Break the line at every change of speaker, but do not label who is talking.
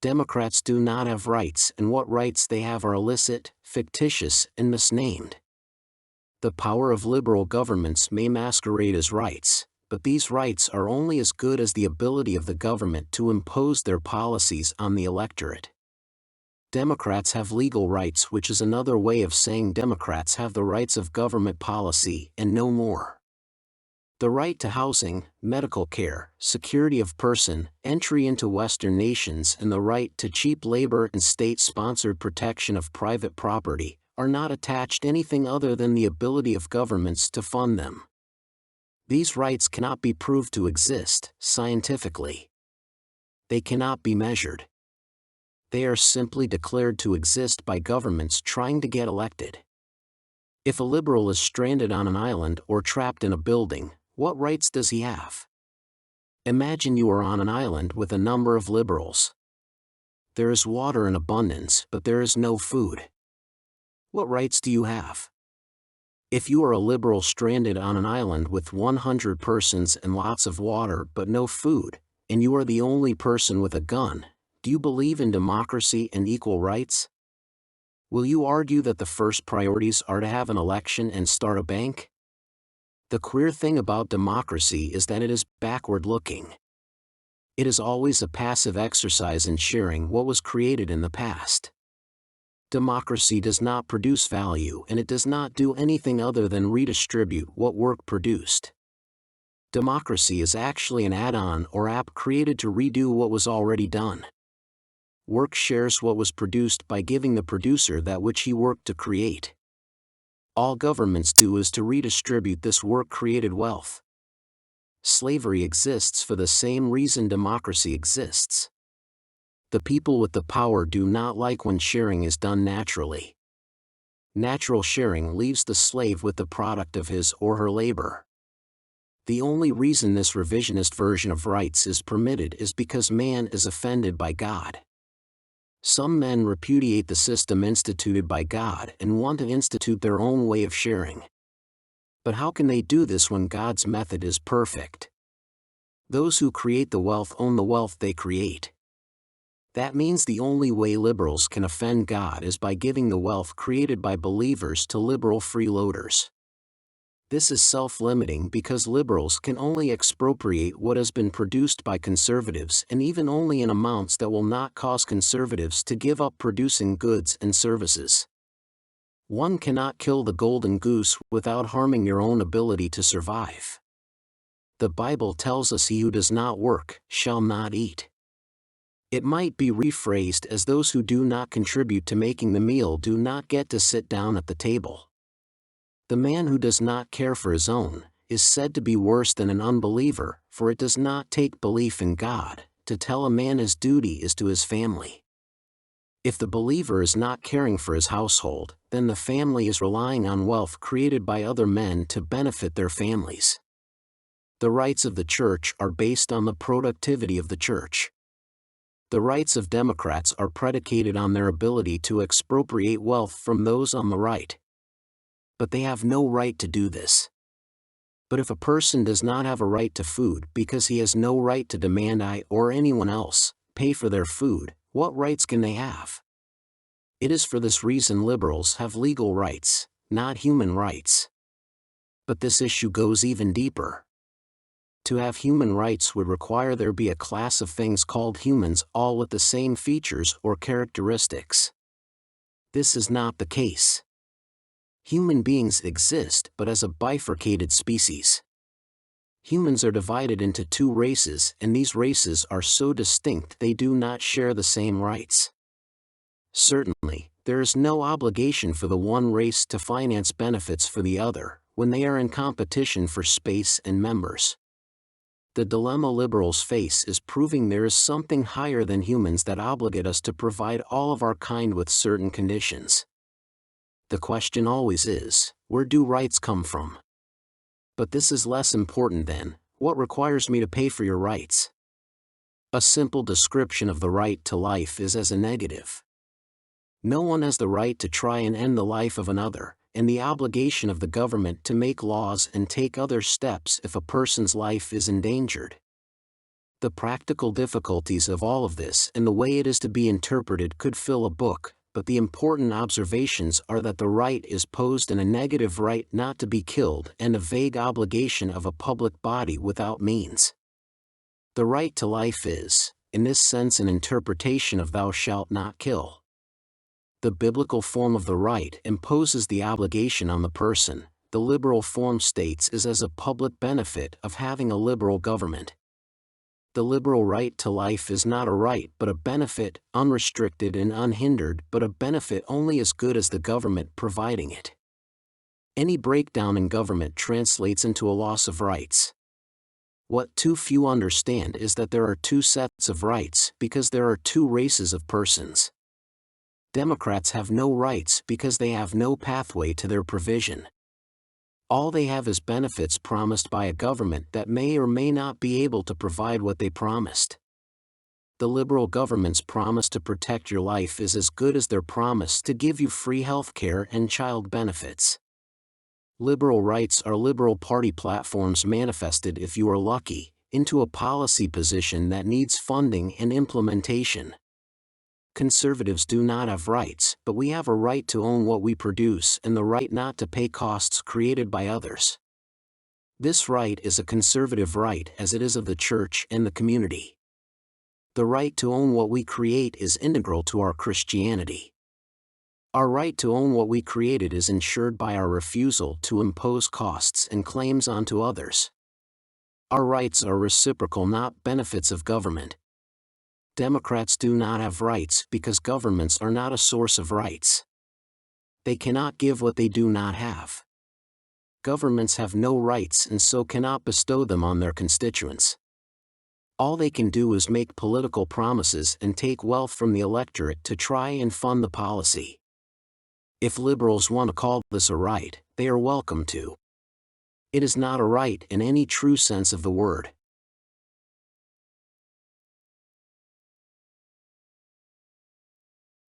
Democrats do not have rights, and what rights they have are illicit, fictitious, and misnamed. The power of liberal governments may masquerade as rights, but these rights are only as good as the ability of the government to impose their policies on the electorate. Democrats have legal rights, which is another way of saying Democrats have the rights of government policy and no more. The right to housing, medical care, security of person, entry into Western nations, and the right to cheap labor and state-sponsored protection of private property are not attached to anything other than the ability of governments to fund them. These rights cannot be proved to exist scientifically. They cannot be measured. They are simply declared to exist by governments trying to get elected. If a liberal is stranded on an island or trapped in a building, what rights does he have? Imagine you are on an island with a number of liberals. There is water in abundance, but there is no food. What rights do you have? If you are a liberal stranded on an island with 100 persons and lots of water but no food, and you are the only person with a gun, do you believe in democracy and equal rights? Will you argue that the first priorities are to have an election and start a bank? The queer thing about democracy is that it is backward-looking. It is always a passive exercise in sharing what was created in the past. Democracy does not produce value, and it does not do anything other than redistribute what work produced. Democracy is actually an add-on or app created to redo what was already done. Work shares what was produced by giving the producer that which he worked to create. All governments do is to redistribute this work-created wealth. Slavery exists for the same reason democracy exists. The people with the power do not like when sharing is done naturally. Natural sharing leaves the slave with the product of his or her labor. The only reason this revisionist version of rights is permitted is because man is offended by God. Some men repudiate the system instituted by God and want to institute their own way of sharing. But how can they do this when God's method is perfect? Those who create the wealth own the wealth they create. That means the only way liberals can offend God is by giving the wealth created by believers to liberal freeloaders. This is self-limiting because liberals can only expropriate what has been produced by conservatives, and even only in amounts that will not cause conservatives to give up producing goods and services. One cannot kill the golden goose without harming your own ability to survive. The Bible tells us he who does not work shall not eat. It might be rephrased as those who do not contribute to making the meal do not get to sit down at the table. The man who does not care for his own is said to be worse than an unbeliever, for it does not take belief in God to tell a man his duty is to his family. If the believer is not caring for his household, then the family is relying on wealth created by other men to benefit their families. The rights of the church are based on the productivity of the church. The rights of Democrats are predicated on their ability to expropriate wealth from those on the right. But they have no right to do this. But if a person does not have a right to food because he has no right to demand I or anyone else pay for their food, what rights can they have? It is for this reason liberals have legal rights, not human rights. But this issue goes even deeper. To have human rights would require there be a class of things called humans, all with the same features or characteristics. This is not the case. Human beings exist, but as a bifurcated species. Humans are divided into two races, and these races are so distinct they do not share the same rights. Certainly, there is no obligation for the one race to finance benefits for the other, when they are in competition for space and members. The dilemma liberals face is proving there is something higher than humans that obligate us to provide all of our kind with certain conditions. The question always is, where do rights come from? But this is less important than, what requires me to pay for your rights? A simple description of the right to life is as a negative. No one has the right to try and end the life of another, and the obligation of the government to make laws and take other steps if a person's life is endangered. The practical difficulties of all of this and the way it is to be interpreted could fill a book, but the important observations are that the right is posed in a negative right not to be killed and a vague obligation of a public body without means. The right to life is, in this sense, an interpretation of thou shalt not kill. The biblical form of the right imposes the obligation on the person, the liberal form states is as a public benefit of having a liberal government. The liberal right to life is not a right but a benefit, unrestricted and unhindered, but a benefit only as good as the government providing it. Any breakdown in government translates into a loss of rights. What too few understand is that there are two sets of rights because there are two races of persons. Democrats have no rights because they have no pathway to their provision. All they have is benefits promised by a government that may or may not be able to provide what they promised. The liberal government's promise to protect your life is as good as their promise to give you free health care and child benefits. Liberal rights are liberal party platforms manifested, if you are lucky, into a policy position that needs funding and implementation. Conservatives do not have rights, but we have a right to own what we produce and the right not to pay costs created by others. This right is a conservative right as it is of the church and the community. The right to own what we create is integral to our Christianity. Our right to own what we created is ensured by our refusal to impose costs and claims onto others. Our rights are reciprocal, not benefits of government. Democrats do not have rights because governments are not a source of rights. They cannot give what they do not have. Governments have no rights and so cannot bestow them on their constituents. All they can do is make political promises and take wealth from the electorate to try and fund the policy. If liberals want to call this a right, they are welcome to. It is not a right in any true sense of the word.